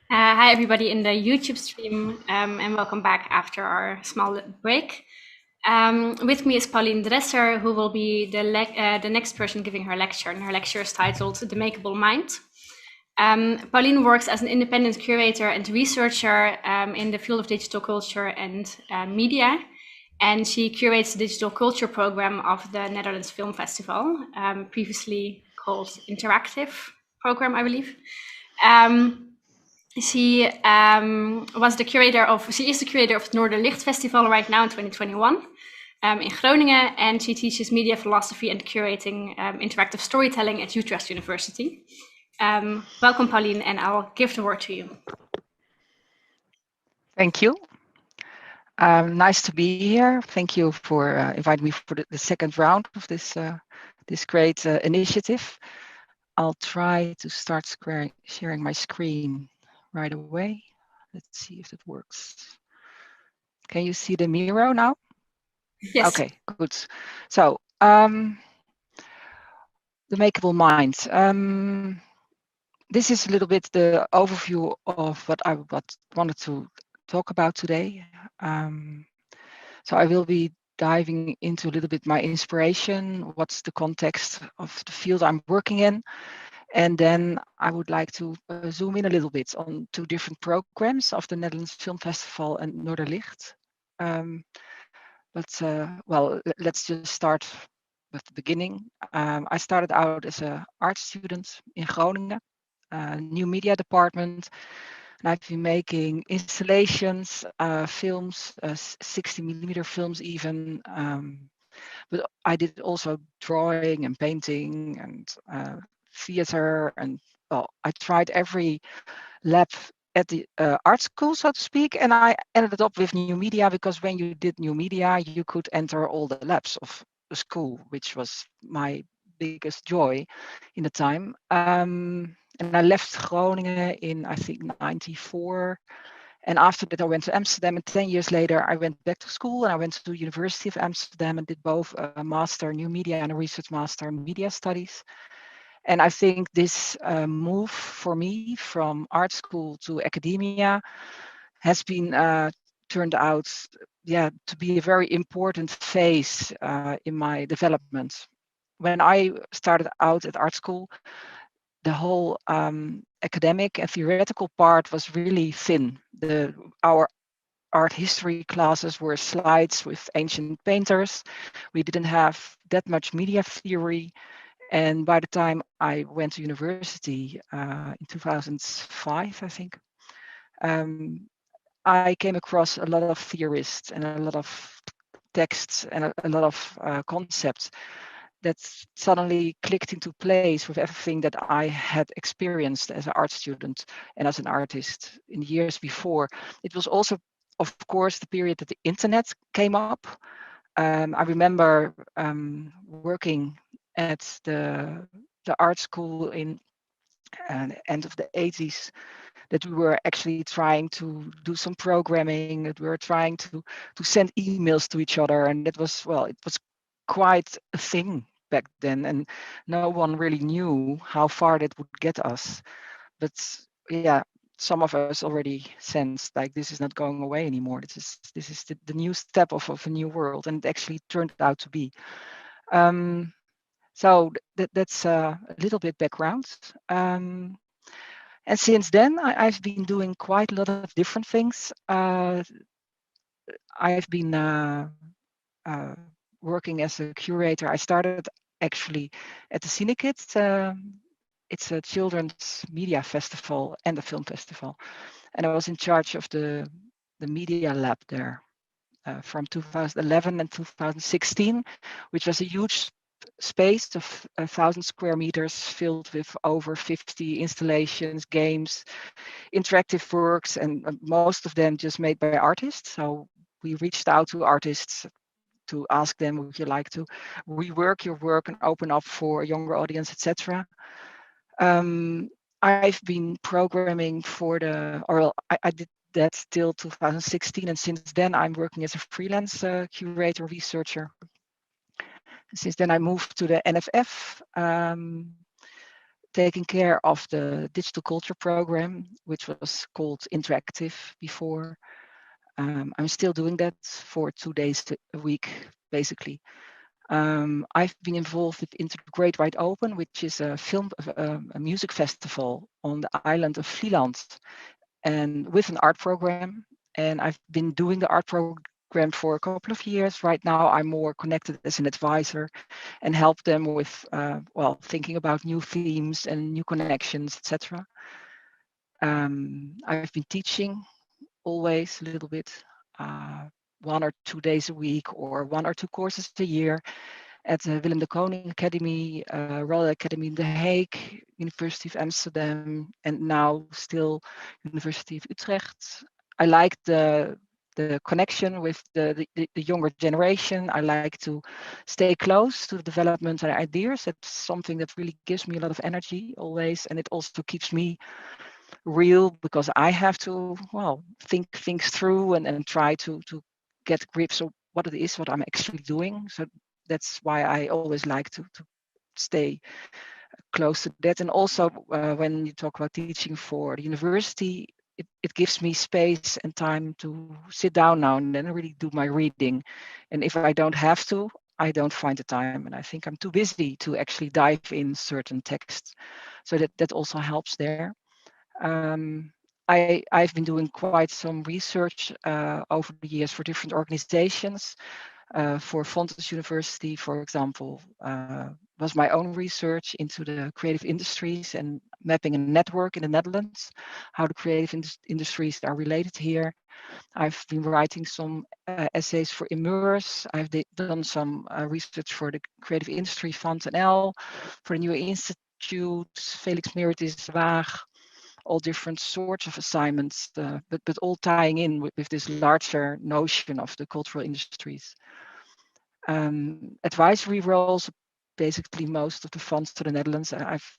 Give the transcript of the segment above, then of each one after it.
Hi, everybody in the YouTube stream, and welcome back after our small break. With me is Paulien Dresscher, who will be the next person giving her lecture, and her lecture is titled The Makeable Mind. Paulien works as an independent curator and researcher in the field of digital culture and media, and she curates the digital culture program of the Netherlands Film Festival, previously called Interactive Program, I believe. She is the curator of het Noorderlicht Festival right now in 2021 in Groningen, and she teaches media philosophy and curating interactive storytelling at Utrecht University. Welcome, Paulien, and I'll give the word to you. Thank you. Nice to be here. Thank you for inviting me for the second round of this great initiative. I'll try to start sharing my screen right away. Let's see if it works. Can you see the Miro now? Yes. Okay, good. So, the Makeable Mind. This is a little bit the overview of what I wanted to talk about today. So I will be diving into a little bit my inspiration, what's the context of the field I'm working in. And then I would like to zoom in a little bit on two different programs of the Netherlands Film Festival and Noorderlicht. Well, let's just start with the beginning. I started out as an art student in Groningen, new media department. And I've been making installations, films, 60mm films even. But I did also drawing and painting and theater. And well, I tried every lab at the art school, so to speak. And I ended up with new media because when you did new media, you could enter all the labs of the school, which was my biggest joy in the time. And I left Groningen in, I think, 94. And after that, I went to Amsterdam. And 10 years later, I went back to school and I went to the University of Amsterdam and did both a master new media and a research master in media studies. And I think this move for me from art school to academia has been turned out to be a very important phase in my development. When I started out at art school, the whole academic and theoretical part was really thin. Our art history classes were slides with ancient painters. We didn't have that much media theory. And by the time I went to university in 2005, I think, I came across a lot of theorists and a lot of texts and a lot of concepts that suddenly clicked into place with everything that I had experienced as an art student and as an artist in the years before. It was also, of course, the period that the internet came up. I remember working at the art school in the end of the 80s, that we were actually trying to do some programming, that we were trying to send emails to each other. And it was quite a thing back then. And no one really knew how far that would get us. But yeah, some of us already sensed like this is not going away anymore. This is the new step of a new world. And it actually turned out to be. So that's a little bit background. And since then, I've been doing quite a lot of different things. I've been working as a curator. I started actually at the Syndicate. It's a children's media festival and a film festival. And I was in charge of the media lab there from 2011 and 2016, which was a huge space of 1,000 square meters filled with over 50 installations, games, interactive works, and most of them just made by artists. So we reached out to artists to ask them, would you like to rework your work and open up for a younger audience, etc. I've been programming for I did that till 2016, and since then I'm working as a freelance curator researcher. Since then I moved to the NFF. taking care of the digital culture program, which was called Interactive before. I'm still doing that for 2 days a week, basically. I've been involved with Into the Great Wide Open, which is a music festival on the island of Vlieland, and with an art program. And I've been doing the art program for a couple of years. Right now, I'm more connected as an advisor and help them with, thinking about new themes and new connections, etc. I've been teaching always a little bit, 1 or 2 days a week, or 1 or 2 courses a year at the Willem de Koning Academy, Royal Academy in The Hague, University of Amsterdam, and now still University of Utrecht. I like the connection with the younger generation. I like to stay close to the development and ideas. That's something that really gives me a lot of energy always, and it also keeps me real, because I have to, think things through and try to get grips of what it is, what I'm actually doing. So that's why I always like to stay close to that. And also, when you talk about teaching for the university, it gives me space and time to sit down now and then and really do my reading. And if I don't have to, I don't find the time. And I think I'm too busy to actually dive in certain texts. So that also helps there. I've been doing quite some research over the years for different organizations. For Fontys University, for example, was my own research into the creative industries and mapping a network in the Netherlands, how the creative industries are related here. I've been writing some essays for Immerse. I've done some research for the Creative Industry Fund NL, for the New Institute, Felix Meritis Waag, all different sorts of assignments, but all tying in with this larger notion of the cultural industries. Advisory roles, basically most of the funds to the Netherlands. I've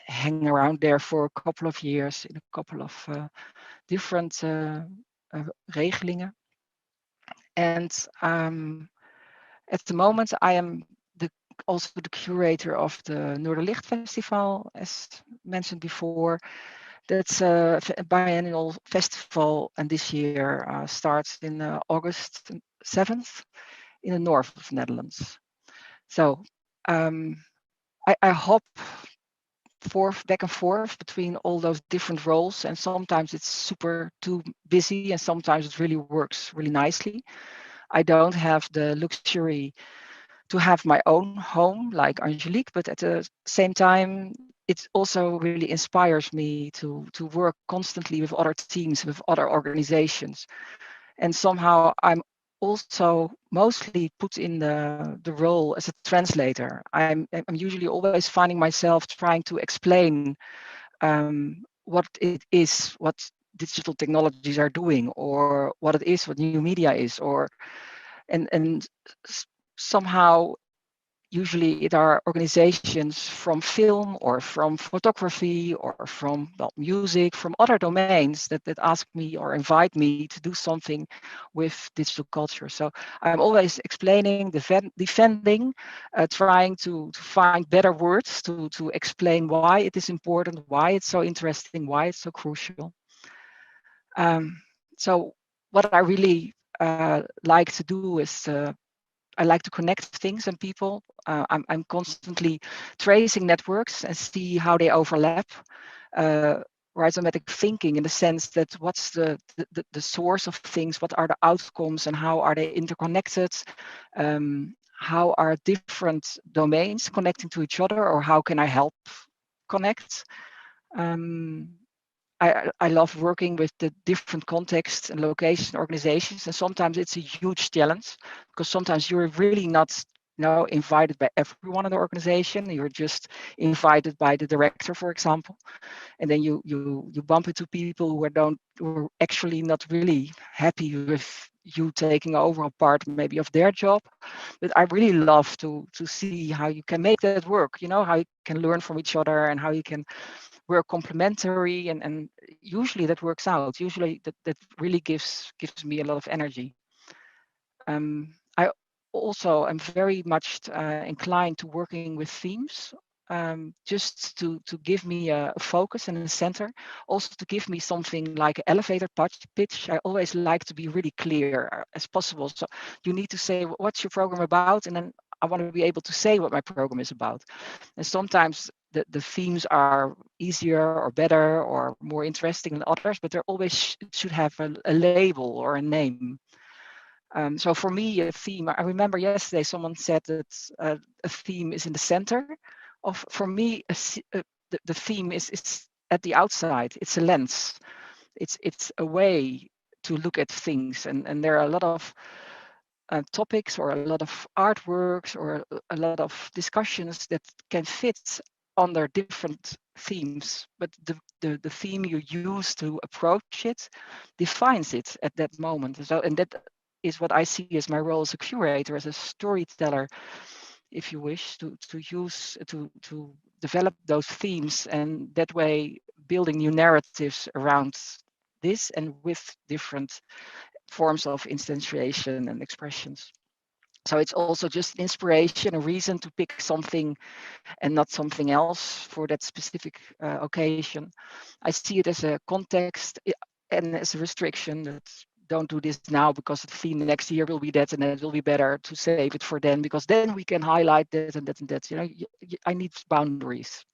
hang around there for a couple of years in a couple of different regelingen. And at the moment, I am also the curator of the Noorderlicht Festival, as mentioned before. That's a biennial festival, and this year starts in August 7th in the north of the Netherlands. So I hop back and forth between all those different roles, and sometimes it's super too busy, and sometimes it really works really nicely. I don't have the luxury to have my own home like Angelique, but at the same time, it also really inspires me to work constantly with other teams, with other organizations. And somehow I'm also mostly put in the role as a translator. I'm usually always finding myself trying to explain what it is, what digital technologies are doing, or what it is, what new media is, or and somehow usually it are organizations from film or from photography or from music, from other domains that ask me or invite me to do something with digital culture. So I'm always explaining, defending, trying to find better words to explain why it is important, why it's so interesting, why it's so crucial. So what I really like to do is I like to connect things and people. I'm constantly tracing networks and see how they overlap. Rhizomatic thinking, in the sense that what's the source of things, what are the outcomes, and how are they interconnected? How are different domains connecting to each other, or how can I help connect? I love working with the different contexts and locations, organizations, and sometimes it's a huge challenge, because sometimes you're really not invited by everyone in the organization. You're just invited by the director, for example, and then you bump into people who are actually not really happy with you taking over a part maybe of their job. But I really love to see how you can make that work. How you can learn from each other and how you can we're complementary, and usually that works out. Usually that really gives me a lot of energy. I also am very much inclined to working with themes. just to give me a focus and a center, also to give me something like an elevator pitch. I always like to be really clear as possible. So you need to say, what's your program about? And then I want to be able to say what my program is about. And sometimes the themes are easier or better or more interesting than others, but they always should have a label or a name. So for me, a theme, I remember yesterday someone said that a theme is in the center of, for me, the theme is at the outside. It's a lens. It's a way to look at things. And there are a lot of topics or a lot of artworks or a lot of discussions that can fit under different themes, but the theme you use to approach it defines it at that moment. So, and that is what I see as my role as a curator, as a storyteller, if you wish, to use to develop those themes, and that way building new narratives around this and with different forms of instantiation and expressions. So it's also just inspiration, a reason to pick something and not something else for that specific occasion. I see it as a context and as a restriction that don't do this now because the theme next year will be that, and it will be better to save it for then, because then we can highlight that and that and that. You know, I need boundaries.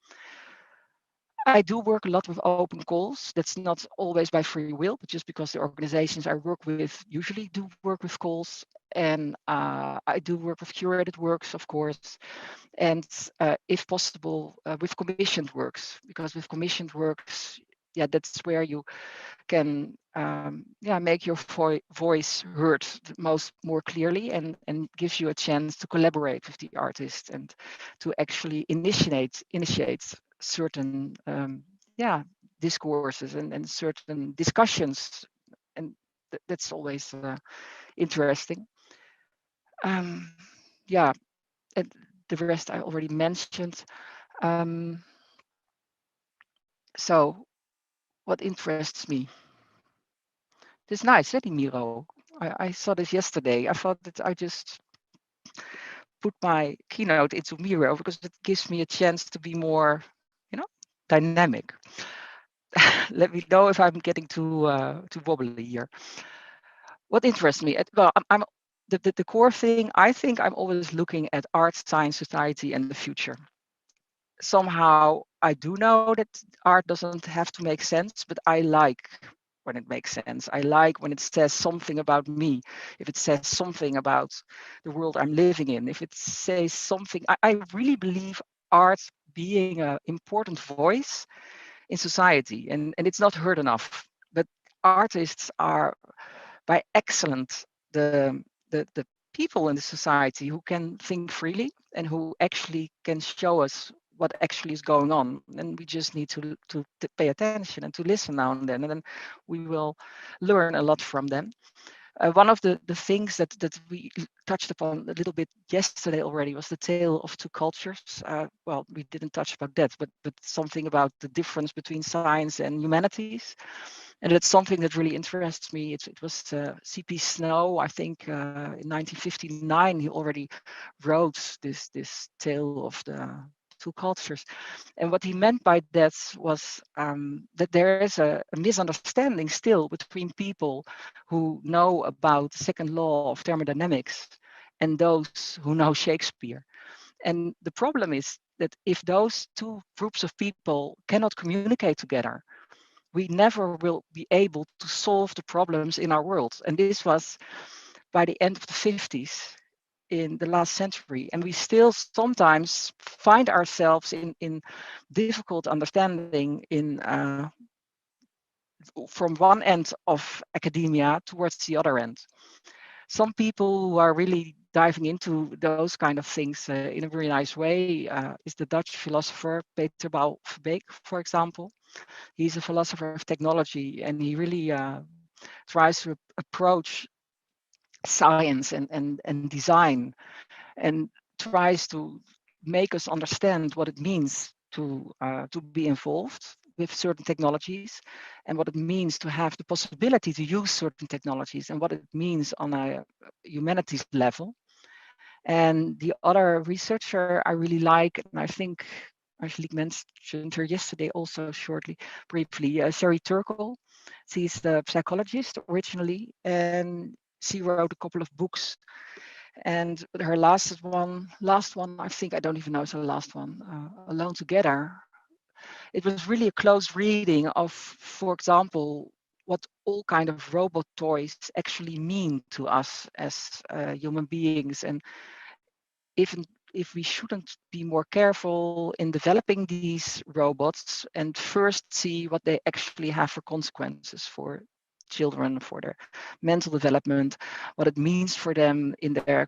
I do work a lot with open calls. That's not always by free will, but just because the organizations I work with usually do work with calls. And I do work with curated works, of course, and if possible, with commissioned works, because with commissioned works, yeah, that's where you can make your voice heard most more clearly, and gives you a chance to collaborate with the artist and to actually initiate certain discourses and certain discussions, and that's always interesting. um, yeah and the rest I already mentioned. um, so what interests me, this nice, isn't it, Miro? I saw this yesterday. I thought that I just put my keynote into Miro because it gives me a chance to be more, you know, dynamic. Let me know if I'm getting too wobbly here. What interests me? Well, I'm the core thing. I think I'm always looking at art, science, society, and the future. Somehow, I do know that art doesn't have to make sense, but I like when it makes sense. I like when it says something about me, if it says something about the world I'm living in, if it says something. I really believe art being an important voice in society, and it's not heard enough. But artists are by excellent the people in the society who can think freely and who actually can show us what actually is going on, and we just need to pay attention and to listen now and then we will learn a lot from them. One of the things that we touched upon a little bit yesterday already was the tale of two cultures. Well, we didn't touch about that, but something about the difference between science and humanities, and it's something that really interests me. It was C.P. Snow, I think, in 1959. He already wrote this tale of the two cultures, and what he meant by that was that there is a misunderstanding still between people who know about the second law of thermodynamics and those who know Shakespeare. And the problem is that if those two groups of people cannot communicate together, we never will be able to solve the problems in our world. And this was by the end of the 50s in the last century. And we still sometimes find ourselves in difficult understanding from one end of academia towards the other end. Some people who are really diving into those kind of things in a very nice way is the Dutch philosopher Peter Paul Verbeek, for example. He's a philosopher of technology, and he really tries to approach science and design, and tries to make us understand what it means to be involved with certain technologies, and what it means to have the possibility to use certain technologies, and what it means on a humanities level. And the other researcher I really like, and I think Angelique mentioned her yesterday also shortly, briefly. Sherry Turkle, she's the psychologist originally, and she wrote a couple of books. And her last one, I think, I don't even know, it's her last one, Alone Together. It was really a close reading of, for example, what all kind of robot toys actually mean to us as human beings, and even if we shouldn't be more careful in developing these robots and first see what they actually have for consequences for children, for their mental development, what it means for them in their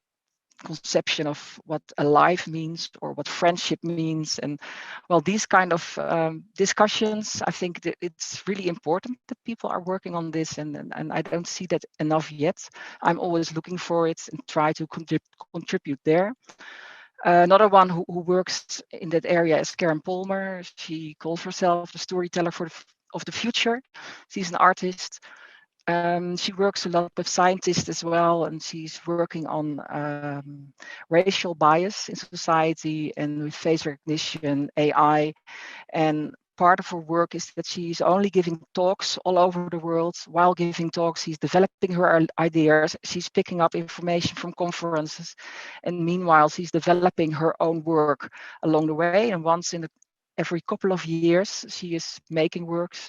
conception of what a life means or what friendship means. And well, these kind of discussions, I think that it's really important that people are working on this, and I don't see that enough yet. I'm always looking for it and try to contribute there. Another one who works in that area is Karen Palmer. She calls herself the storyteller of the future. She's an artist. She works a lot with scientists as well, and she's working on racial bias in society and with face recognition, AI. And part of her work is that she's only giving talks all over the world. While giving talks, she's developing her ideas, she's picking up information from conferences, and meanwhile, she's developing her own work along the way. And once in every couple of years, she is making works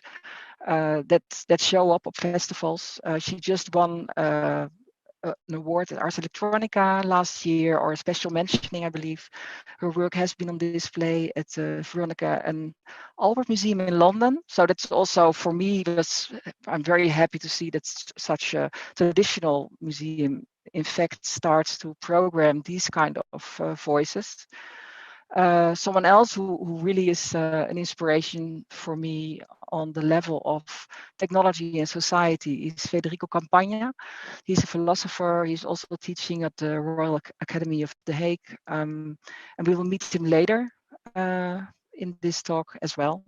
that show up at festivals. She just won an award at Ars Electronica last year, or a special mentioning, I believe. Her work has been on display at the Veronica and Albert Museum in London. So that's also for me, I'm very happy to see that such a traditional museum, in fact, starts to program these kind of voices. Someone else who really is an inspiration for me on the level of technology and society is Federico Campagna. He's a philosopher. He's also teaching at the Royal Academy of The Hague. And we will meet him later in this talk as well.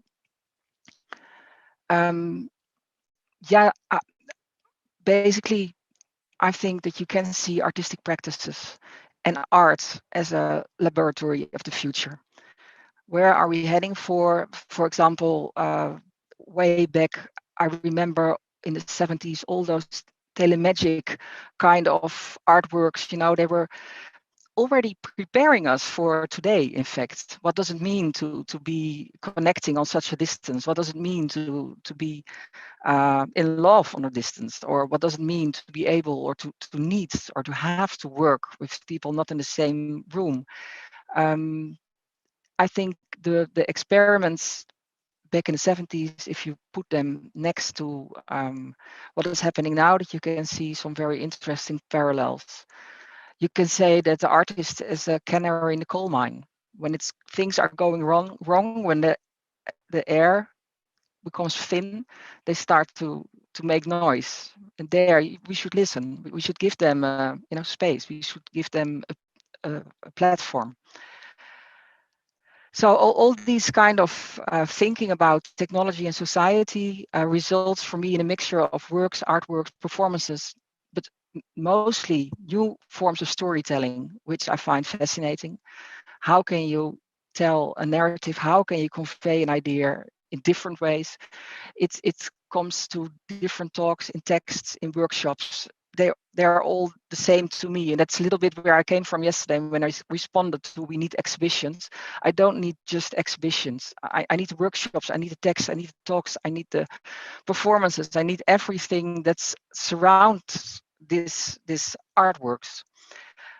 Yeah, basically, I think that you can see artistic practices and art as a laboratory of the future. Where are we heading for? For example, way back, I remember in the 70s, all those telemagic kind of artworks, they were already preparing us for today, in fact. What does it mean to be connecting on such a distance? What does it mean to be in love on a distance? Or what does it mean to be able or to need or to have to work with people not in the same room? I think the experiments back in the 70s, if you put them next to what is happening now, that you can see some very interesting parallels. You can say that the artist is a canary in the coal mine. When things are going wrong, when the air becomes thin, they start to make noise. And there we should listen. We should give them space. We should give them a platform. So all these kind of thinking about technology and society results for me in a mixture of works, artworks, performances, but mostly new forms of storytelling, which I find fascinating. How can you tell a narrative? How can you convey an idea in different ways? It comes to different talks in texts, in workshops. They're all the same to me, and that's a little bit where I came from yesterday when I responded to we need exhibitions. I don't need just exhibitions. I need the workshops, I need the texts, I need the talks, I need the performances, I need everything that surrounds this artworks.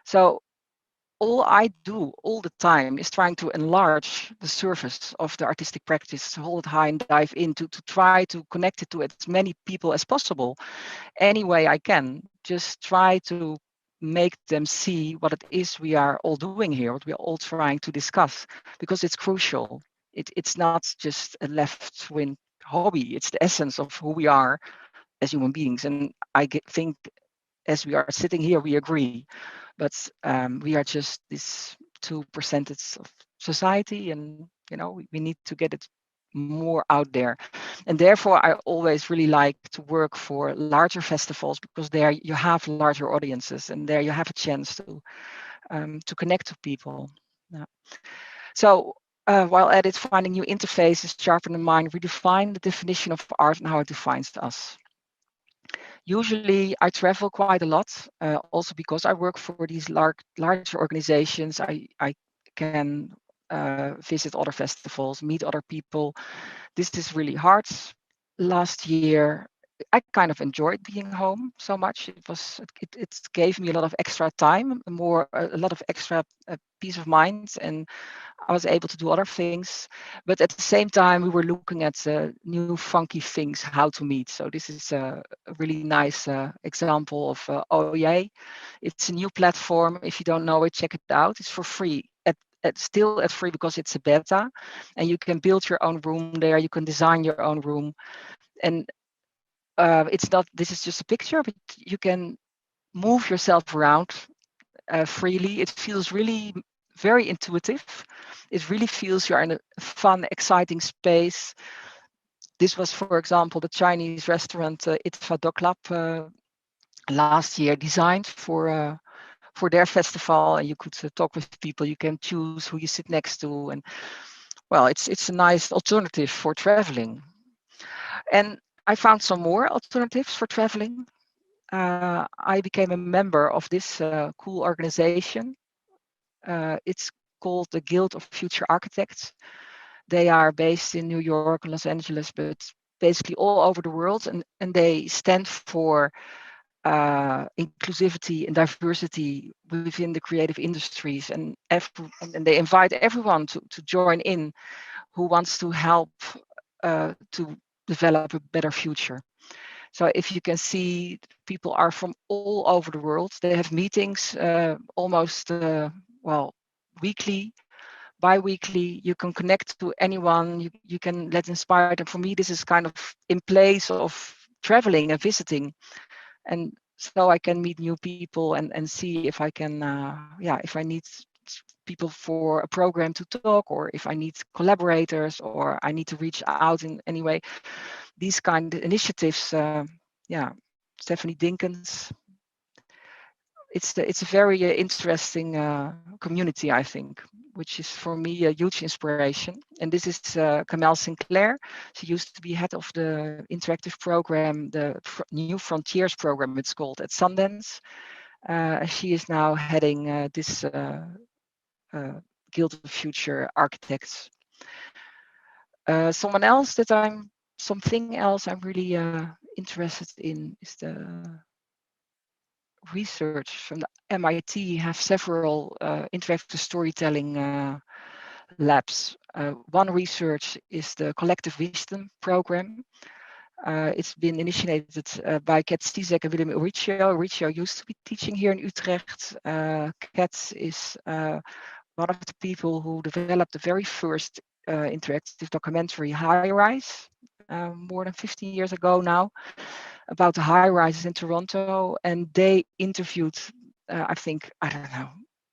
So all I do all the time is trying to enlarge the surface of the artistic practice, hold it high and dive in to try to connect it to as many people as possible any way I can. Just try to make them see what it is we are all doing here, what we're all trying to discuss, because it's crucial. It's not just a left-wing hobby. It's the essence of who we are as human beings. And think as we are sitting here, we agree. But we are just this 2% of society, and we need to get it more out there. And therefore, I always really like to work for larger festivals, because there you have larger audiences, and there you have a chance to connect to people. Yeah. So while at it, finding new interfaces, sharpen the mind, redefine the definition of art and how it defines us. Usually, I travel quite a lot, also because I work for these larger organizations. I can visit other festivals, meet other people. This is really hard. Last year, I kind of enjoyed being home so much. It gave me a lot of extra time, a lot of extra peace of mind, and I was able to do other things. But at the same time, we were looking at new funky things, how to meet. So this is a really nice example of Oh Yay. It's a new platform. If you don't know it, check it out. It's for free. Still at free because it's a beta, and you can build your own room there. You can design your own room, and it's not. This is just a picture, but you can move yourself around freely. It feels really very intuitive. It really feels you're in a fun, exciting space. This was, for example, the Chinese restaurant Itfa Doklap last year designed for their festival, and you could talk with people. You can choose who you sit next to, and well, it's a nice alternative for traveling. And I found some more alternatives for traveling. I became a member of this cool organization. It's called the Guild of Future Architects. They are based in New York and Los Angeles, but basically all over the world, and they stand for inclusivity and diversity within the creative industries, and they invite everyone to join in who wants to help to develop a better future. So if you can see, people are from all over the world. They have meetings almost well, weekly, bi-weekly. You can connect to anyone. You can let inspire them. For me, this is kind of in place of traveling and visiting, and so I can meet new people and see if I can if I need people for a program to talk, or if I need collaborators, or I need to reach out in any way. These kind of initiatives, Stephanie Dinkins. It's a very interesting community, I think, which is for me a huge inspiration. And this is Kamel Sinclair. She used to be head of the interactive program, the New Frontiers program, it's called, at Sundance. She is now heading this Guild of Future Architects. Something else I'm really interested in is the research from the MIT. Have several interactive storytelling labs. One research is the Collective Wisdom program. It's been initiated by Kat Stizek and Willem Uriccio. Uriccio used to be teaching here in Utrecht. Kat is one of the people who developed the very first interactive documentary, High Rise, more than 15 years ago now, about the high rises in Toronto. And they interviewed, I don't know,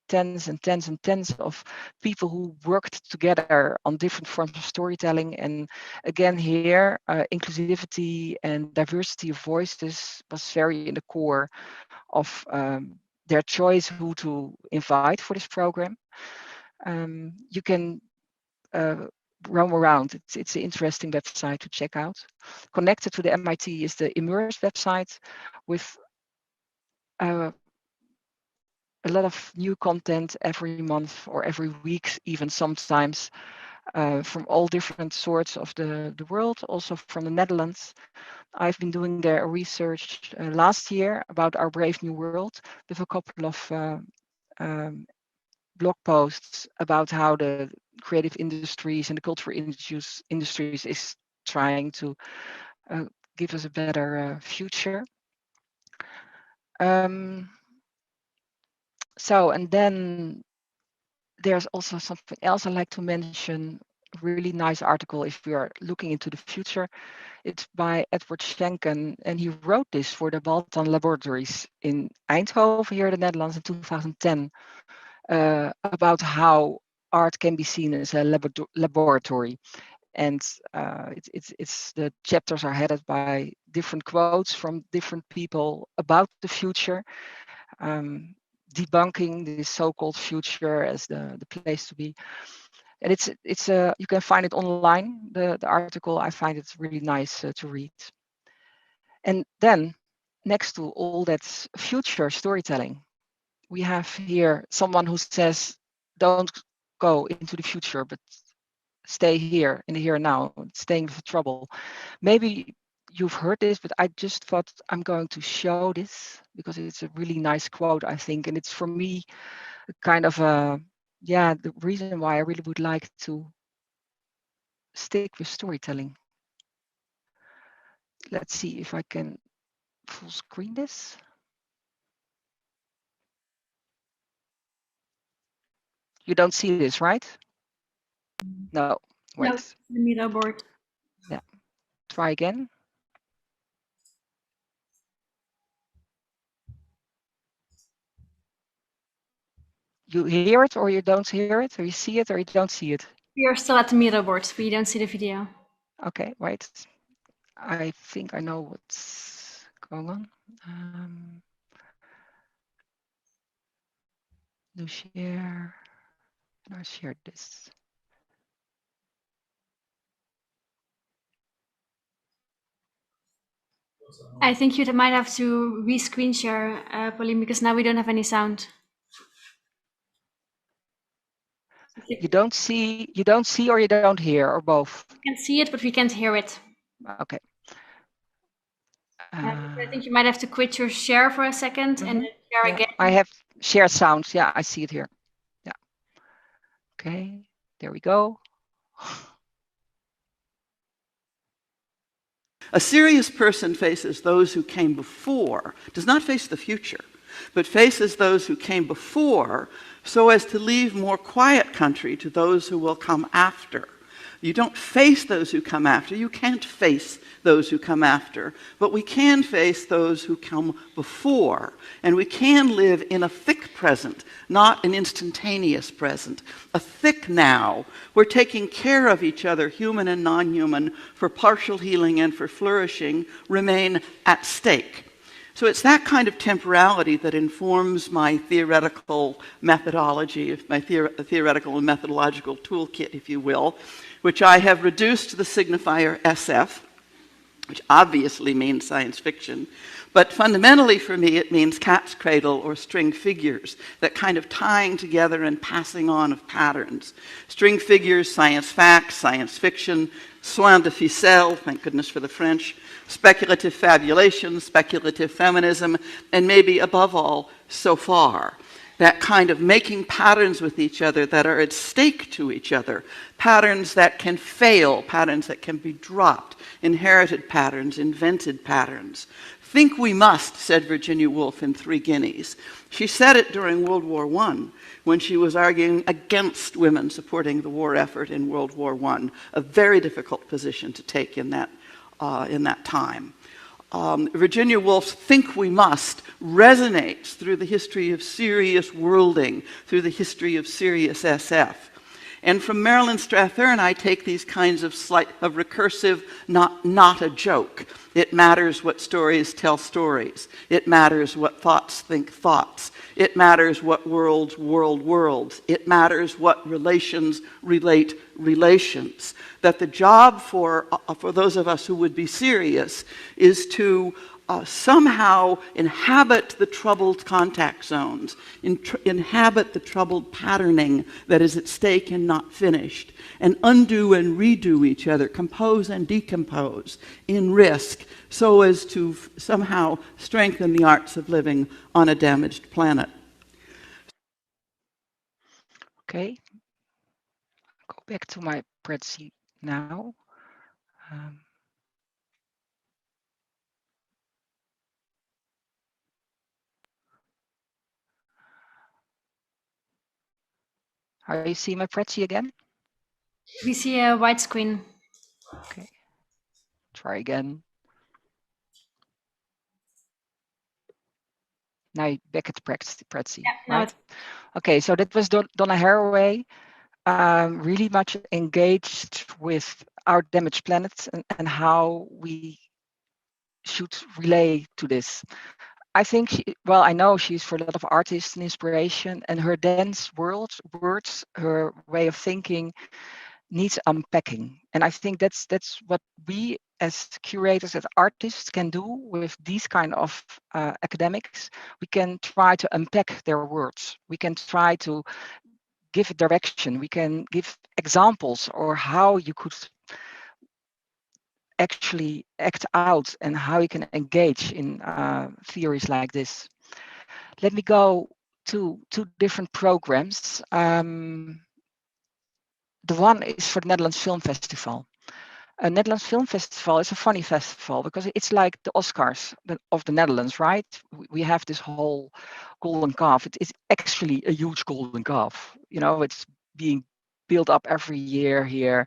tens and tens and tens of people who worked together on different forms of storytelling. And again, here, inclusivity and diversity of voices was very in the core of their choice who to invite for this program. You can roam around. It's an interesting website to check out. Connected to the MIT is the Immerse website with a lot of new content every month or every week, even sometimes, from all different sorts of the world, also from the Netherlands. I've been doing their research last year about Our Brave New World with a couple of blog posts about how the creative industries and the cultural industries is trying to give us a better future. And then there's also something else I like to mention. A really nice article if we are looking into the future. It's by Edward Schenken, and he wrote this for the Baltan Laboratories in Eindhoven, here in the Netherlands, in 2010, about how art can be seen as a laboratory. And it's the chapters are headed by different quotes from different people about the future, debunking this so-called future as the place to be. And it's you can find it online. The article, I find it really nice to read. And then next to all that future storytelling, we have here someone who says, don't go into the future, but stay here in the here and now, staying with trouble. Maybe you've heard this, but I just thought I'm going to show this because it's a really nice quote, I think. And it's for me kind of the reason why I really would like to stick with storytelling. Let's see if I can full screen this. You don't see this, right? No, No, wait. the middle board. Yeah, try again. You hear it or you don't hear it, or you see it or you don't see it. We are still at the middle board. We don't see the video. Okay, wait. I think I know what's going on. New share. And I shared this. I think you might have to re-screen share, Paulien, because now we don't have any sound. You don't see or you don't hear, or both. We can see it, but we can't hear it. Okay. I think you might have to quit your share for a second and then share again. I have shared sound. Yeah, I see it here. Yeah. Okay, there we go. A serious person faces those who came before, does not face the future, but faces those who came before so as to leave more quiet country to those who will come after. You don't face those who come after. You can't face those who come after. But we can face those who come before. And we can live in a thick present, not an instantaneous present. A thick now. We're taking care of each other, human and non-human, for partial healing and for flourishing, remain at stake. So it's that kind of temporality that informs my theoretical methodology, my theoretical and methodological toolkit, if you will, which I have reduced to the signifier SF, which obviously means science fiction, but fundamentally for me it means cat's cradle or string figures, that kind of tying together and passing on of patterns. String figures, science facts, science fiction, soin de ficelle, thank goodness for the French, speculative fabulation, speculative feminism, and maybe above all, so far. That kind of making patterns with each other that are at stake to each other, patterns that can fail, patterns that can be dropped, inherited patterns, invented patterns. Think we must, said Virginia Woolf in Three Guineas. She said it during World War I, when she was arguing against women supporting the war effort in World War I, a very difficult position to take in that time. Virginia Woolf's Think We Must resonates through the history of serious worlding, through the history of serious SF. And from Marilyn Strathern, I take these kinds of recursive, not a joke. It matters what stories tell stories. It matters what thoughts think thoughts. It matters what worlds worlds. It matters what relations relate relations. That the job for those of us who would be serious is to somehow inhabit the troubled contact zones, inhabit the troubled patterning that is at stake and not finished, and undo and redo each other, compose and decompose in risk, so as to somehow strengthen the arts of living on a damaged planet. Okay, go back to my spreadsheet now. Are you seeing my spreadsheet again? We see a white screen. Okay, try again. Now back at the spreadsheet, right? Okay, so that was Donna Haraway, really much engaged with our damaged planet and how we should relay to this. I think I know she's for a lot of artists an inspiration, and her dense words, her way of thinking needs unpacking. And I think that's what we as curators, as artists, can do with these kind of academics. We can try to unpack their words. We can try to give a direction. We can give examples or how you could actually act out and how you can engage in theories like this. Let me go to two different programs. The one is for the Netherlands Film Festival. A Netherlands Film Festival is a funny festival because it's like the Oscars of the Netherlands, right? We have this whole golden calf. It's actually a huge golden calf. You know, it's being built up every year here.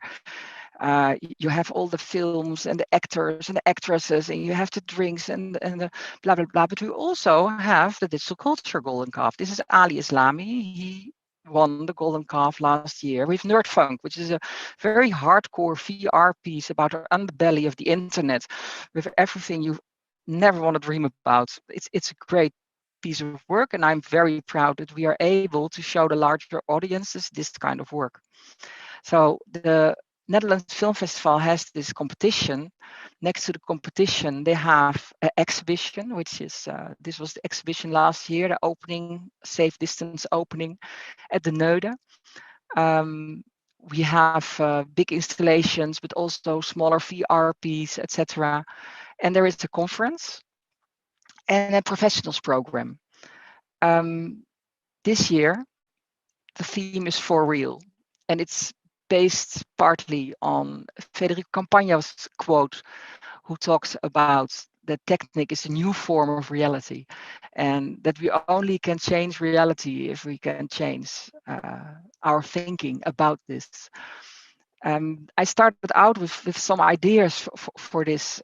You have all the films and the actors and the actresses, and you have the drinks and the blah blah blah. But we also have the digital culture golden calf. This is Ali Islami. He won the golden calf last year with Nerdfunk, which is a very hardcore VR piece about the underbelly of the internet, with everything you never want to dream about. It's a great piece of work, and I'm very proud that we are able to show the larger audiences this kind of work. So the Netherlands Film Festival has this competition. Next to the competition, they have an exhibition, which is this was the exhibition last year, the opening, safe distance opening at the Neude. We have big installations, but also smaller VR piece, etc. And there is a conference and a professionals program. This year, the theme is for real, and it's based partly on Federico Campagna's quote, who talks about that technique is a new form of reality, and that we only can change reality if we can change our thinking about this. I started out with some ideas for this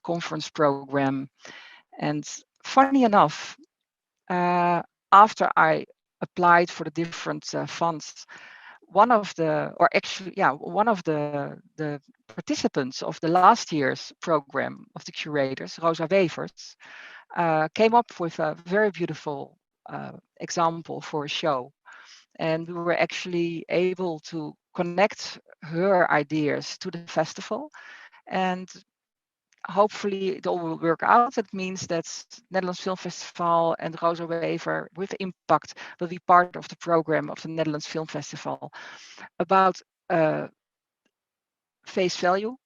conference program, and funny enough, after I applied for the different funds, one of the participants of the last year's program of the curators, Rosa Wevers, came up with a very beautiful example for a show. And we were actually able to connect her ideas to the festival. And hopefully it all will work out. That means that Netherlands Film Festival and Rosa Wever with IMPAKT will be part of the program of the Netherlands Film Festival about face value,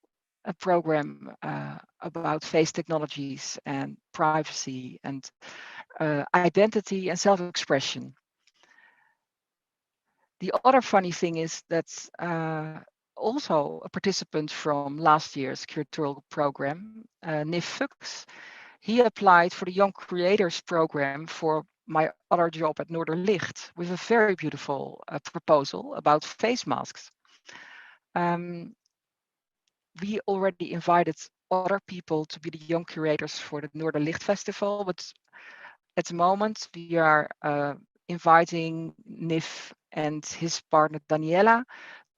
a program about face technologies and privacy and identity and self-expression. The other funny thing is that also a participant from last year's curatorial program, Nif Fuchs, he applied for the Young Creators program for my other job at Noorderlicht with a very beautiful proposal about face masks. We already invited other people to be the young curators for the Noorderlicht Festival, but at the moment we are inviting Nif and his partner Daniela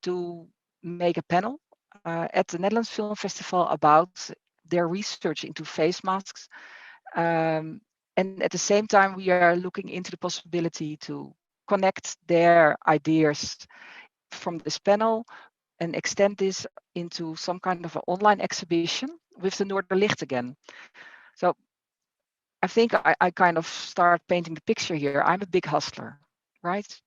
to make a panel at the Netherlands Film Festival about their research into face masks. And at the same time, we are looking into the possibility to connect their ideas from this panel and extend this into some kind of an online exhibition with the Noorderlicht again. So I think I kind of start painting the picture here. I'm a big hustler, right?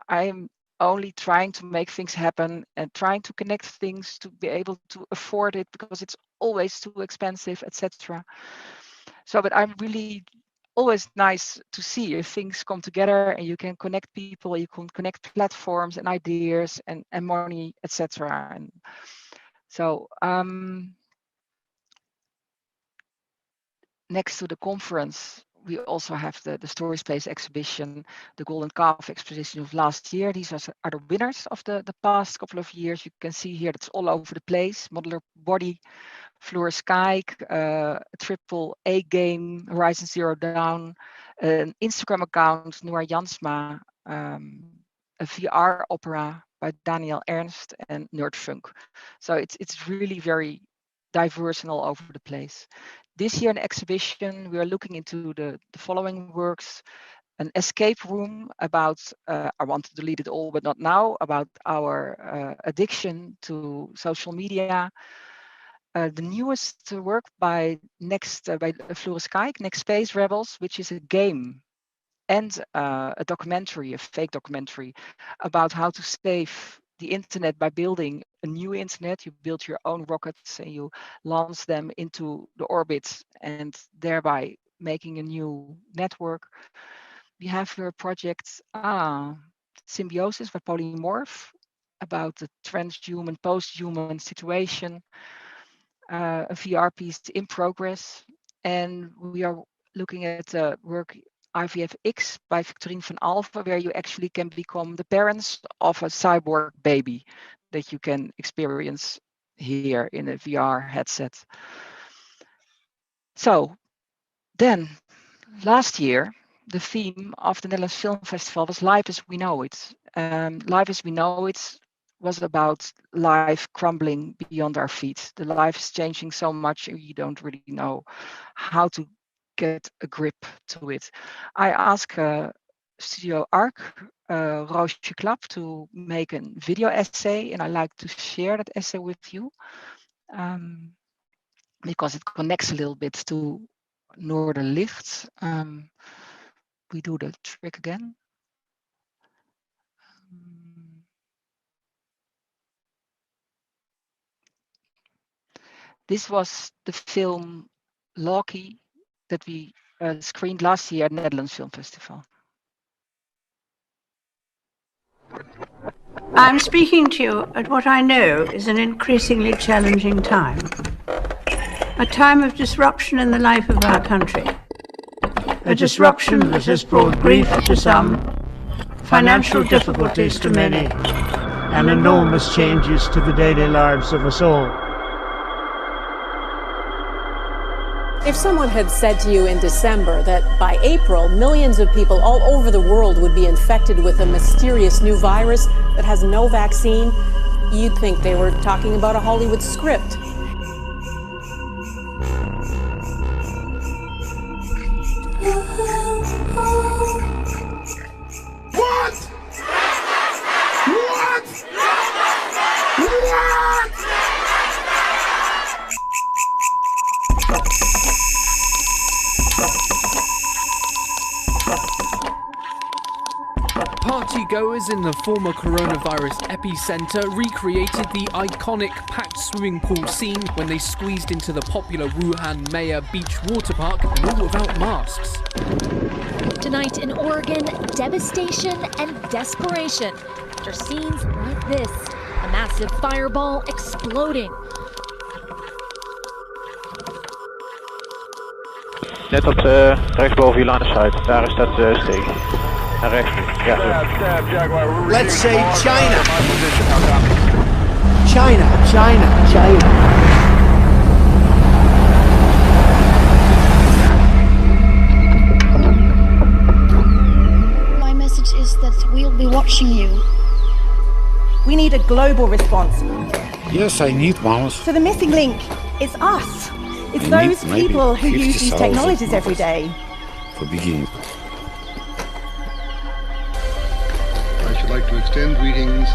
I'm only trying to make things happen and trying to connect things to be able to afford it because it's always too expensive, etc. So, but I'm really always nice to see if things come together and you can connect people, you can connect platforms and ideas and money, etc. And so next to the conference, we also have the Story Space exhibition, the Golden Calf exposition of last year. These are the winners of the past couple of years. You can see here that's all over the place. Modeler Body, Floor Sky, a triple A game, Horizon Zero Dawn, an Instagram account, Noor Jansma, a VR opera by Daniel Ernst and Nerdfunk. So it's really very diverse and all over the place. this year in the exhibition, we are looking into the following works: an escape room about, I want to delete it all, but not now, about our addiction to social media. The newest work by Floris Kijk, Next Space Rebels, which is a game and a documentary, a fake documentary, about how to save the internet by building a new internet. You build your own rockets and you launch them into the orbit and thereby making a new network. We have here a project, Symbiosis by Paulien Dresscher, about the transhuman, post-human situation, a VR piece in progress. And we are looking at the work IVFX by Victorine van Alphen, where you actually can become the parents of a cyborg baby that you can experience here in a VR headset. So then last year, the theme of the Netherlands Film Festival was Life as We Know It. Life as We Know It was about life crumbling beyond our feet. The life is changing so much, you don't really know how to get a grip to it. I asked Studio Arc, Roosje Klap, to make a video essay, and I like to share that essay with you because it connects a little bit to Noorderlicht. We do the trick again. This was the film Loki that we screened last year at Netherlands Film Festival. I'm speaking to you at what I know is an increasingly challenging time. A time of disruption in the life of our country. A disruption that has brought grief to some, financial difficulties to many, and enormous changes to the daily lives of us all. If someone had said to you in December that by April, millions of people all over the world would be infected with a mysterious new virus that has no vaccine, you'd think they were talking about a Hollywood script. What? What? Partygoers in the former coronavirus epicenter recreated the iconic packed swimming pool scene when they squeezed into the popular Wuhan Maya Beach water park, and all without masks. Tonight in Oregon, devastation and desperation after scenes like this, a massive fireball exploding. Net op rechtsboven je line of sight, daar is dat steek. Naar rechts. Ja, zo. Let's say China. China. My message is that we'll be watching you. We need a global response. Yes, I need one. So the missing link is us. It's those people who use these technologies every day. For beginning. I should like to extend greetings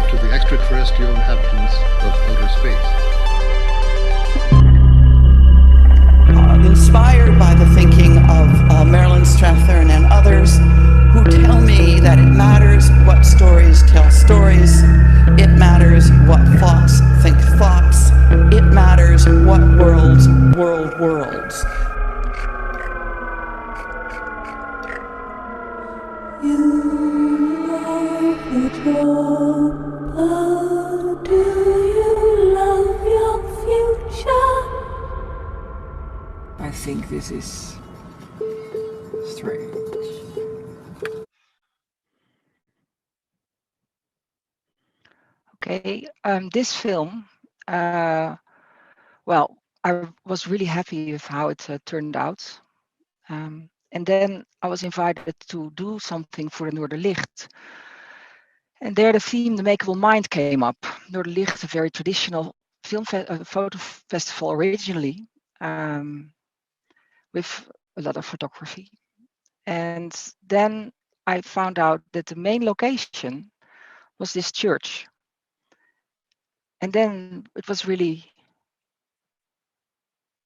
to the extraterrestrial inhabitants of outer space. Inspired by the thinking of Marilyn Strathern and others who tell me that it matters what stories tell stories, it matters what thoughts think thoughts, it matters what worlds worlds. Do you love your future? I think this is strange. Okay, this film, well, I was really happy with how it turned out. And then I was invited to do something for the Noorderlicht. And there the theme, the Makeable Mind, came up. Noorderlicht, a very traditional film photo festival originally. with a lot of photography. And then I found out that the main location was this church. And then it was really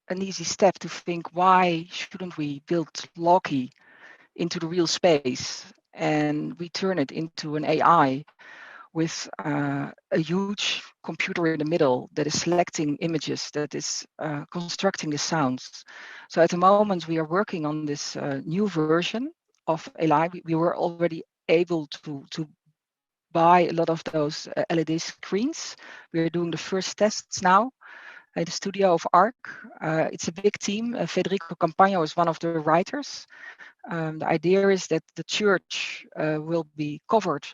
an easy step to think, why shouldn't we build Loki into the real space and we turn it into an AI with a huge computer in the middle that is selecting images, that is constructing the sounds. So at the moment we are working on this new version of AI. We were already able to buy a lot of those LED screens. We are doing the first tests now at the studio of ARC. It's a big team. Federico Campagno is one of the writers. The idea is that the church will be covered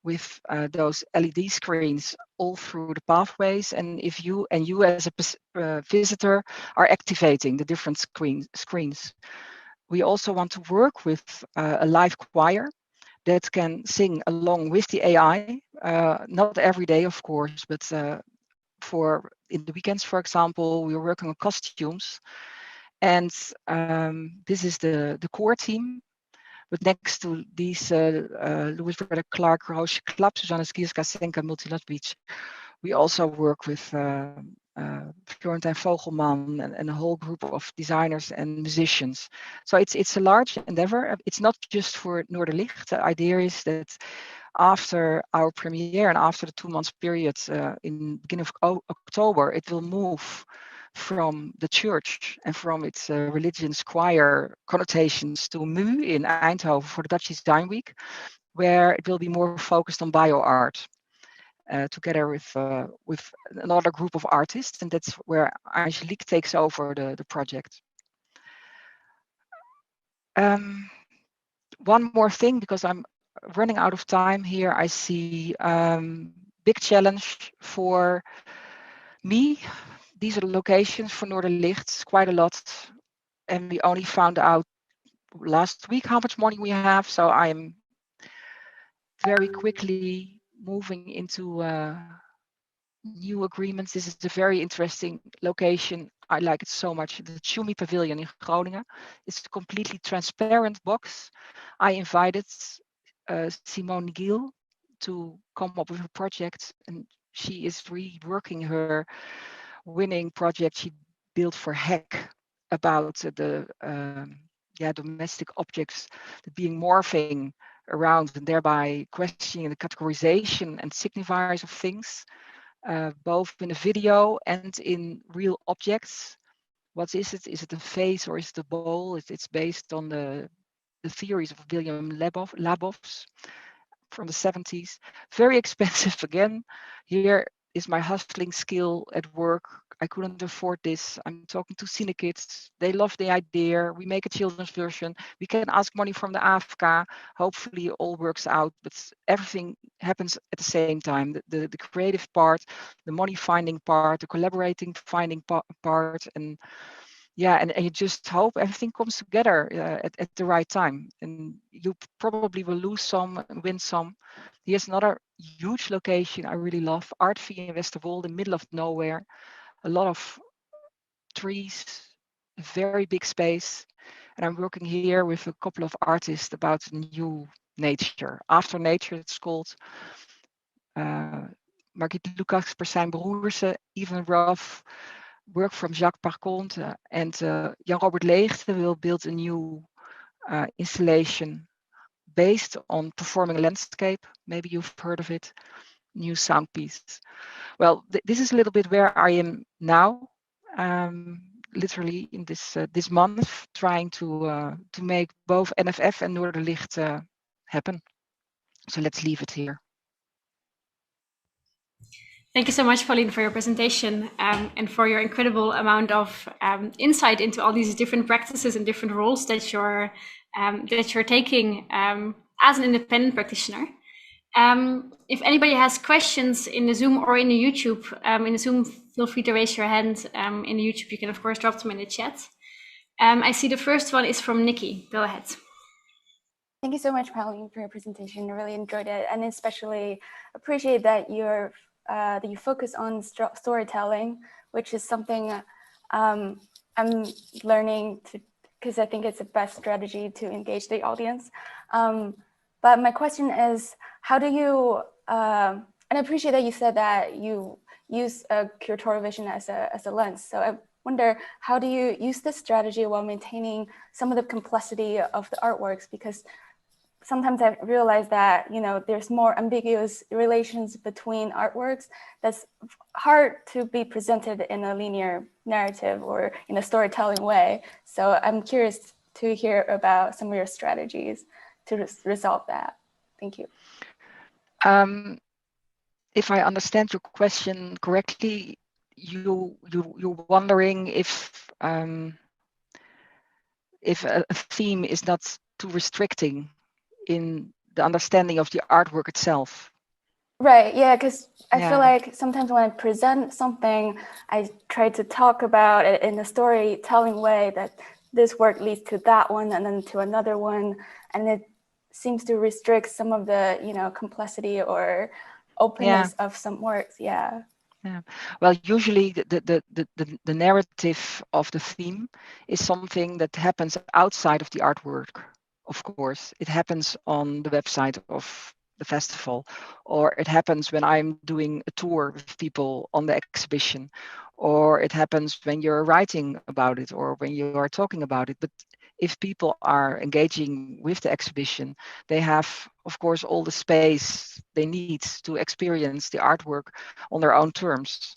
with those LED screens all through the pathways, and if you as a visitor are activating the different screens. We also want to work with a live choir that can sing along with the AI, not every day, of course, but for in the weekends, for example, we are working on costumes. And this is the core team. But next to these Louis Brother Clark, Roosje Klap, Susanne Skierska, Senka, Multilot Beach, we also work with Florentijn Vogelman and a whole group of designers and musicians. So it's a large endeavor. It's not just for Noorderlicht. The idea is that after our premiere and after the 2 months period in beginning of October, it will move from the church and from its religion's choir connotations to MU in Eindhoven for the Dutch Design Week, where it will be more focused on bioart, together with another group of artists, and that's where Angelique takes over the project. One more thing, because I'm running out of time here, I see big challenge for me. These are the locations for Noorderlicht, quite a lot, and we only found out last week how much money we have, so I'm very quickly moving into new agreements. This is a very interesting location. I like it so much. The Tjumi Pavilion in Groningen. It's a completely transparent box. I invited Simone Giel to come up with a project, and she is reworking her winning project she built for Hack about the domestic objects being morphing around and thereby questioning the categorization and signifiers of things, both in a video and in real objects. What is it? Is it a vase or is it a bowl? It's based on the theories of William Labov's from the 70s. Very expensive again. Here is my hustling skill at work. I couldn't afford this. I'm talking to Cinekids. They love the idea. We make a children's version. We can ask money from the AFK. Hopefully it all works out, but everything happens at the same time. The creative part, the money finding part, the collaborating finding part, and yeah, and you just hope everything comes together at the right time. And you probably will lose some and win some. Here's another huge location I really love, Artvie in Westerwolde, in the middle of nowhere. A lot of trees, a very big space. And I'm working here with a couple of artists about new nature. After nature, it's called. Margriet Lucas, Persijn Broersen, Even Ruff, work from Jacques Parconte, and Jan-Robert Leegte will build a new installation based on performing landscape. Maybe you've heard of it. New sound piece. Well, this is a little bit where I am now. Literally in this month, trying to make both NFF and Noorderlicht happen. So let's leave it here. Thank you so much, Paulien, for your presentation and for your incredible amount of insight into all these different practices and different roles that you're taking as an independent practitioner. If anybody has questions in the Zoom or in the YouTube, in the Zoom, feel free to raise your hand. In the YouTube, you can of course drop them in the chat. I see the first one is from Nikki. Go ahead. Thank you so much, Paulien, for your presentation. I really enjoyed it, and especially appreciate that that you focus on storytelling, which is something I'm learning because I think it's the best strategy to engage the audience. But my question is, how do you, and I appreciate that you said that you use a curatorial vision as a lens. So I wonder, how do you use this strategy while maintaining some of the complexity of the artworks? Because sometimes I realize that, you know, there's more ambiguous relations between artworks that's hard to be presented in a linear narrative or in a storytelling way. So I'm curious to hear about some of your strategies to resolve that. Thank you. If I understand your question correctly, you're wondering if a theme is not too restricting in the understanding of the artwork itself. Right, yeah, because I feel like sometimes when I present something, I try to talk about it in a storytelling way, that this work leads to that one and then to another one, and it seems to restrict some of the, you know, complexity or openness of some works. Yeah. Well, usually the narrative of the theme is something that happens outside of the artwork. Of course, it happens on the website of the festival, or it happens when I'm doing a tour with people on the exhibition, or it happens when you're writing about it or when you are talking about it. But if people are engaging with the exhibition, they have, of course, all the space they need to experience the artwork on their own terms.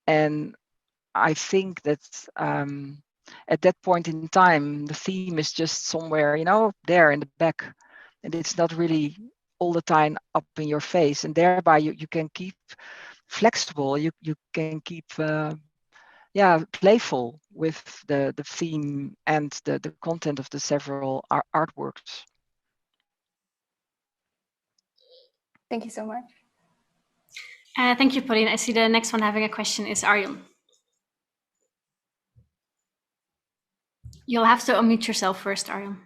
And I think that at that point in time, the theme is just somewhere, you know, there in the back, and it's not really all the time up in your face. And thereby you can keep flexible, you can keep playful with the theme and the content of the several artworks. Thank you so much. Thank you, Paulien. I see the next one having a question is Arjen. You'll have to unmute yourself first, Arjen.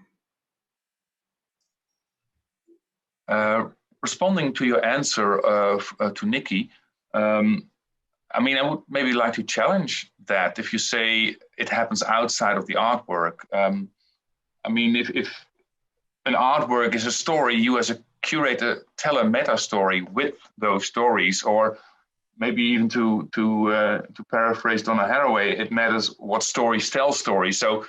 Responding to your answer to Nikki, I mean, I would maybe like to challenge that. If you say it happens outside of the artwork, I mean, if an artwork is a story, you as a curator tell a meta story with those stories, or maybe even to paraphrase Donna Haraway, it matters what stories tell stories. So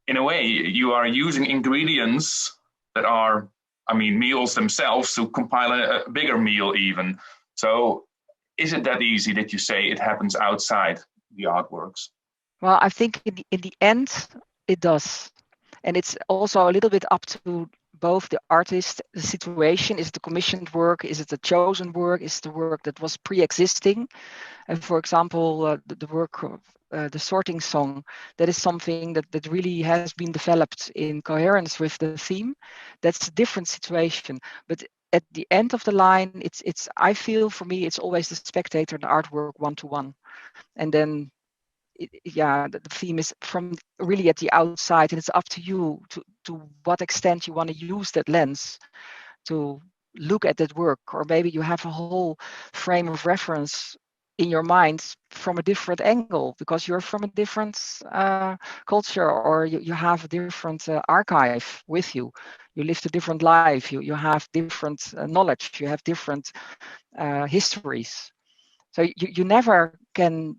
in a way, you are using ingredients that are, I mean, meals themselves to compile a bigger meal even. So is it that easy that you say it happens outside the artworks? Well, I think in the end, it does. And it's also a little bit up to both the artist, the situation. Is it the commissioned work? Is it the chosen work? Is it the work that was pre-existing? And for example, the work of the sorting song, that is something that really has been developed in coherence with the theme. That's a different situation. But at the end of the line, it's I feel for me, it's always the spectator and the artwork one-to-one. And then the theme is from really at the outside, and it's up to you to what extent you want to use that lens to look at that work. Or maybe you have a whole frame of reference in your mind from a different angle because you're from a different culture, or you have a different archive with you. You lived a different life, you have different knowledge, you have different histories. So you never can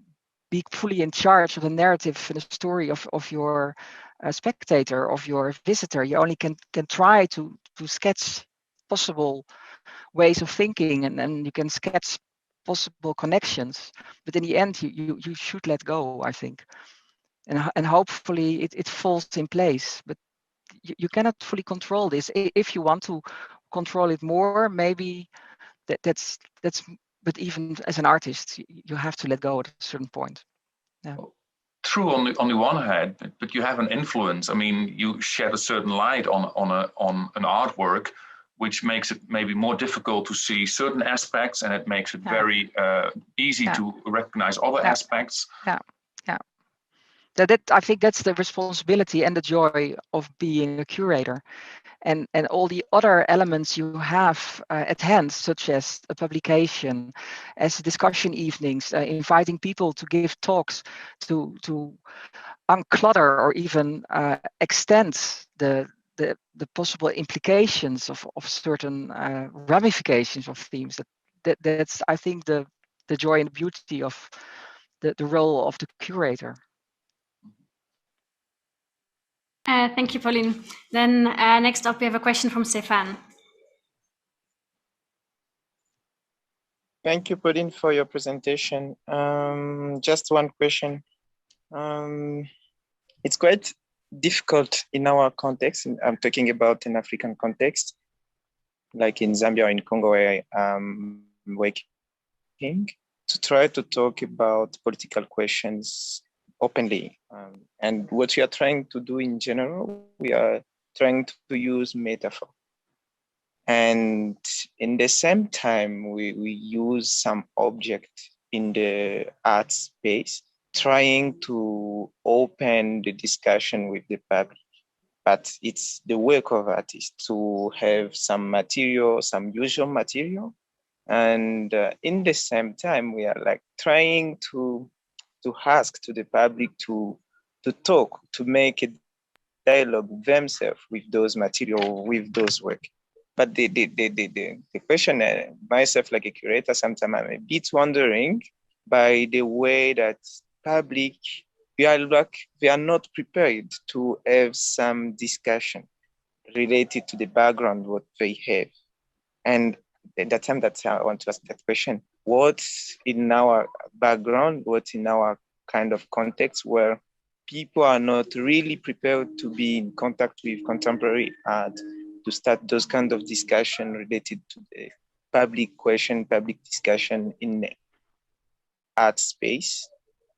be fully in charge of the narrative and the story of your spectator, of your visitor. You only can try to sketch possible ways of thinking, and then you can sketch possible connections. But in the end, you should let go, I think. And hopefully it falls in place. But you cannot fully control this. If you want to control it more, maybe that's but even as an artist, you have to let go at a certain point. Yeah. True on the one hand, but you have an influence. I mean, you shed a certain light on an artwork, which makes it maybe more difficult to see certain aspects, and it makes it very easy to recognize other aspects. Yeah. I think that's the responsibility and the joy of being a curator. And all the other elements you have at hand, such as a publication, as discussion evenings, inviting people to give talks, to unclutter or even extend the possible implications of certain ramifications of themes. That's, I think, the joy and beauty of the role of the curator. Thank you, Paulien. Then next up, we have a question from Stefan. Thank you, Paulien, for your presentation. Just one question. It's quite difficult in our context, and I'm talking about an African context, like in Zambia or in Congo where I'm working, to try to talk about political questions openly. And what we are trying to do in general, we are trying to use metaphor. And in the same time, we use some object in the art space, trying to open the discussion with the public. But it's the work of artists to have some material, some usual material. And in the same time, we are like trying to ask to the public to talk, to make a dialogue themselves with those material, with those work. But the question, myself like a curator, sometimes I'm a bit wondering by the way that public, we are not prepared to have some discussion related to the background, what they have. And at that time that I want to ask that question, what's in our background, what's in our kind of context where people are not really prepared to be in contact with contemporary art, to start those kind of discussion related to the public question, public discussion in the art space?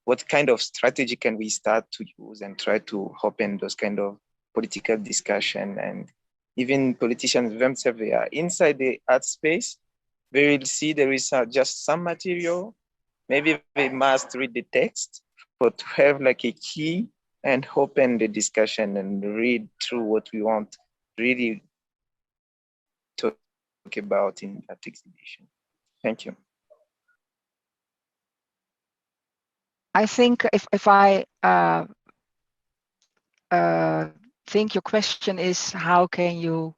What kind of strategy can we start to use and try to open those kind of political discussion? And even politicians themselves, they are inside the art space, they will see there is just some material. Maybe they must read the text, but to have like a key and open the discussion and read through what we want really talk about in that exhibition. Thank you. I think if I think your question is how can you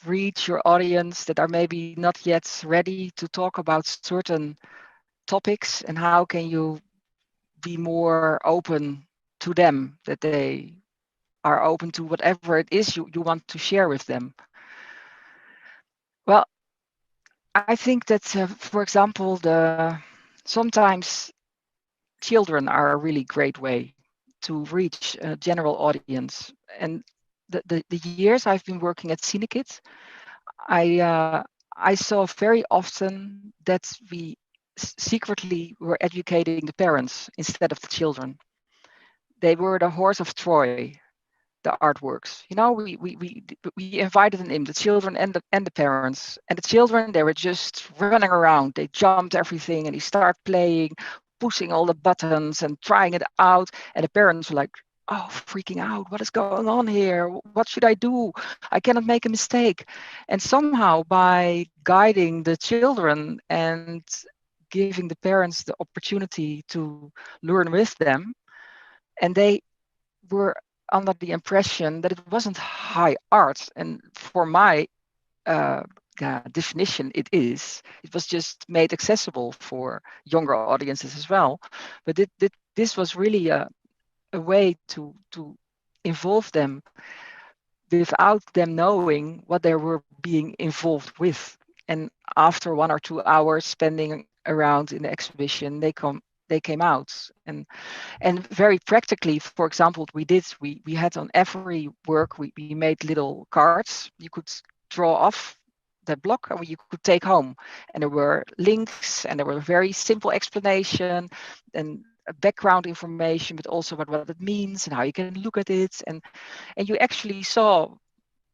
reach your audience that are maybe not yet ready to talk about certain topics, and how can you be more open to them, that they are open to whatever it is you want to share with them. Well, I think that, for example, sometimes children are a really great way to reach a general audience. And the years I've been working at Cinekit, I saw very often that we secretly were educating the parents instead of the children. They were the horse of Troy, the artworks. You know, we invited them in, the children and the parents. And the children, they were just running around. They jumped everything and they started playing, pushing all the buttons and trying it out. And the parents were like, oh, freaking out. What is going on here? What should I do? I cannot make a mistake. And somehow by guiding the children and giving the parents the opportunity to learn with them, and they were under the impression that it wasn't high art. And for my definition, it was just made accessible for younger audiences as well. But this was really a way to involve them without them knowing what they were being involved with. And after 1 or 2 hours spending around in the exhibition, they came out. And very practically, for example, we had on every work, we made little cards you could draw off the block and you could take home. And there were links and there were very simple explanation and background information, but also what it means and how you can look at it. And you actually saw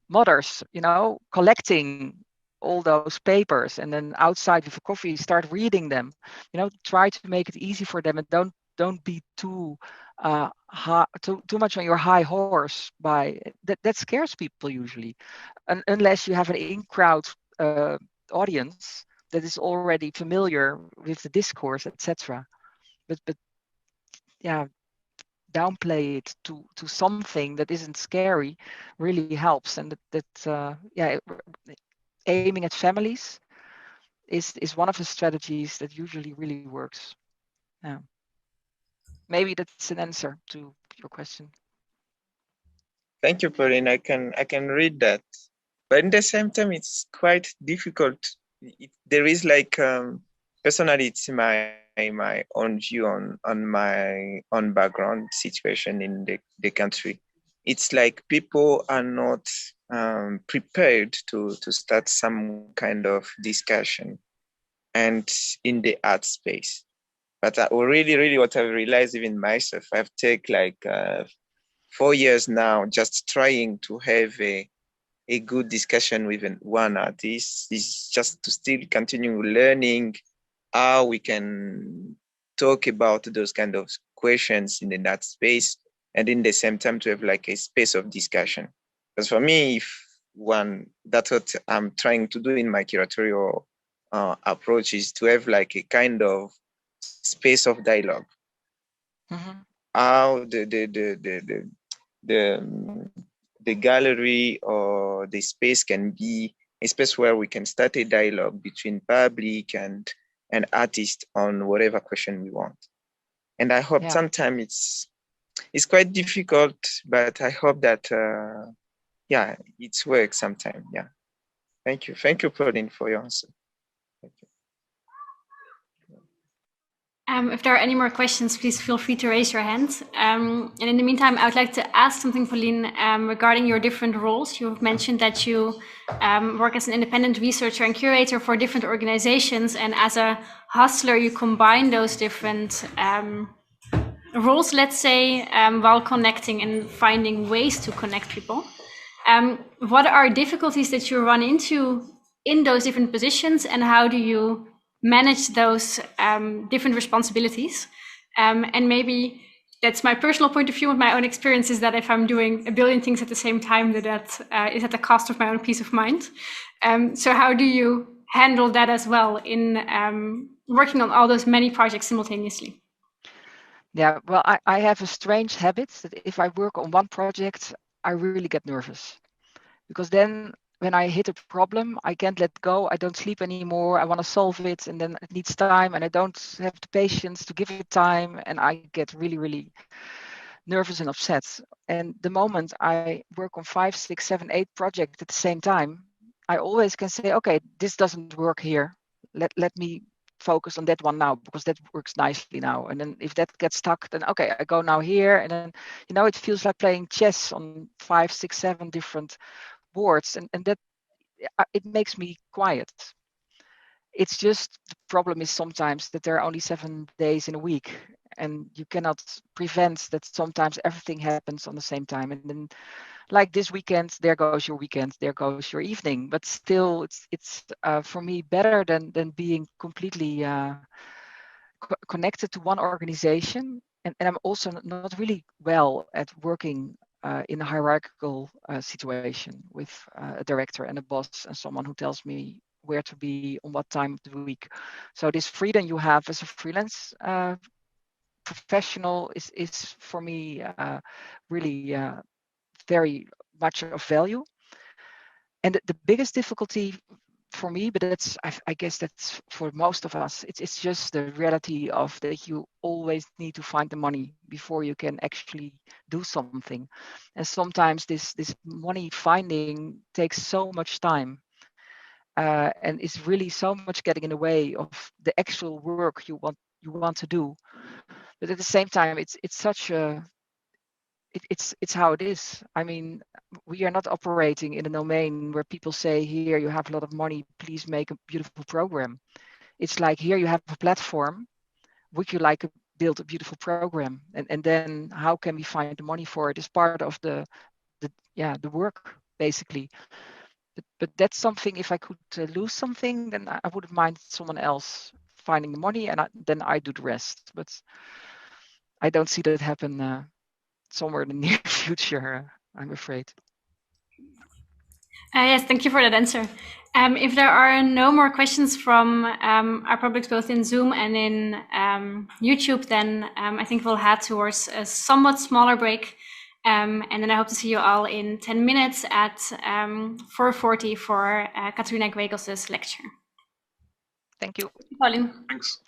mothers, you know, collecting all those papers, and then outside with a coffee start reading them, you know, try to make it easy for them and don't don't be too too much on your high horse. By that scares people usually, unless you have an in-crowd audience that is already familiar with the discourse, etc. But yeah, downplay it to something that isn't scary really helps, and aiming at families is one of the strategies that usually really works. Yeah. Maybe that's an answer to your question. Thank you, Paulien. I can read that, but at the same time, it's quite difficult. There is like personally, it's my own view on my own background situation in the country. It's like people are not prepared to start some kind of discussion, and in the art space. But really, what I've realized even myself, I've taken like 4 years now, just trying to have a good discussion with one artist, is just to still continue learning how we can talk about those kind of questions in that space, and in the same time to have like a space of discussion. Because for me, that's what I'm trying to do in my curatorial approach, is to have like a kind of space of dialogue. Mm-hmm. How the gallery or the space can be a space where we can start a dialogue between public and artist on whatever question we want. And I hope sometimes it's quite difficult, but I hope that it works sometimes. Yeah. Thank you, Paulien, for your answer. Thank you. If there are any more questions, please feel free to raise your hand. And in the meantime, I would like to ask something, Paulien, regarding your different roles. You've mentioned that you work as an independent researcher and curator for different organizations, and as a hustler, you combine those different roles, let's say, while connecting and finding ways to connect people. What are difficulties that you run into in those different positions, and how do you manage those different responsibilities? And maybe that's my personal point of view, and my own experience is that if I'm doing a billion things at the same time, that is at the cost of my own peace of mind. So how do you handle that as well in working on all those many projects simultaneously? Yeah, well, I have a strange habit that if I work on one project, I really get nervous, because then when I hit a problem, I can't let go. I don't sleep anymore. I want to solve it, and then it needs time, and I don't have the patience to give it time, and I get really, really nervous and upset. And the moment I work on 5, 6, 7, 8 projects at the same time, I always can say, okay, this doesn't work here. Let me focus on that one now, because that works nicely now. And then if that gets stuck, then okay, I go now here, and then it feels like playing chess on 5, 6, 7 different boards, and that it makes me quiet. It's just the problem is sometimes that there are only 7 days in a week, and you cannot prevent that sometimes everything happens on the same time. And then, like this weekend, there goes your weekend, there goes your evening. But still, it's for me better than being completely connected to one organization. And I'm also not really well at working in a hierarchical situation with a director and a boss and someone who tells me where to be on what time of the week. So this freedom you have as a freelance professional is for me really very much of value. And the biggest difficulty for me, but I guess that's for most of us, it's just the reality of that you always need to find the money before you can actually do something. And sometimes this money finding takes so much time, and it's really so much getting in the way of the actual work you want to do. But at the same time, it's such a it's how it is. I mean, we are not operating in a domain where people say, here you have a lot of money, please make a beautiful program. It's like, here you have a platform, would you like to build a beautiful program? And then how can we find the money for it is part of the work, basically. But that's something, if I could lose something, then I wouldn't mind someone else finding the money, and then I do the rest. But I don't see that happen somewhere in the near future, I'm afraid. Yes, thank you for that answer. If there are no more questions from our publics, both in Zoom and in YouTube, then I think we'll head towards a somewhat smaller break. And then I hope to see you all in 10 minutes at 4:40 for Katrina Gregos' lecture. Thank you. Paulien. Thanks.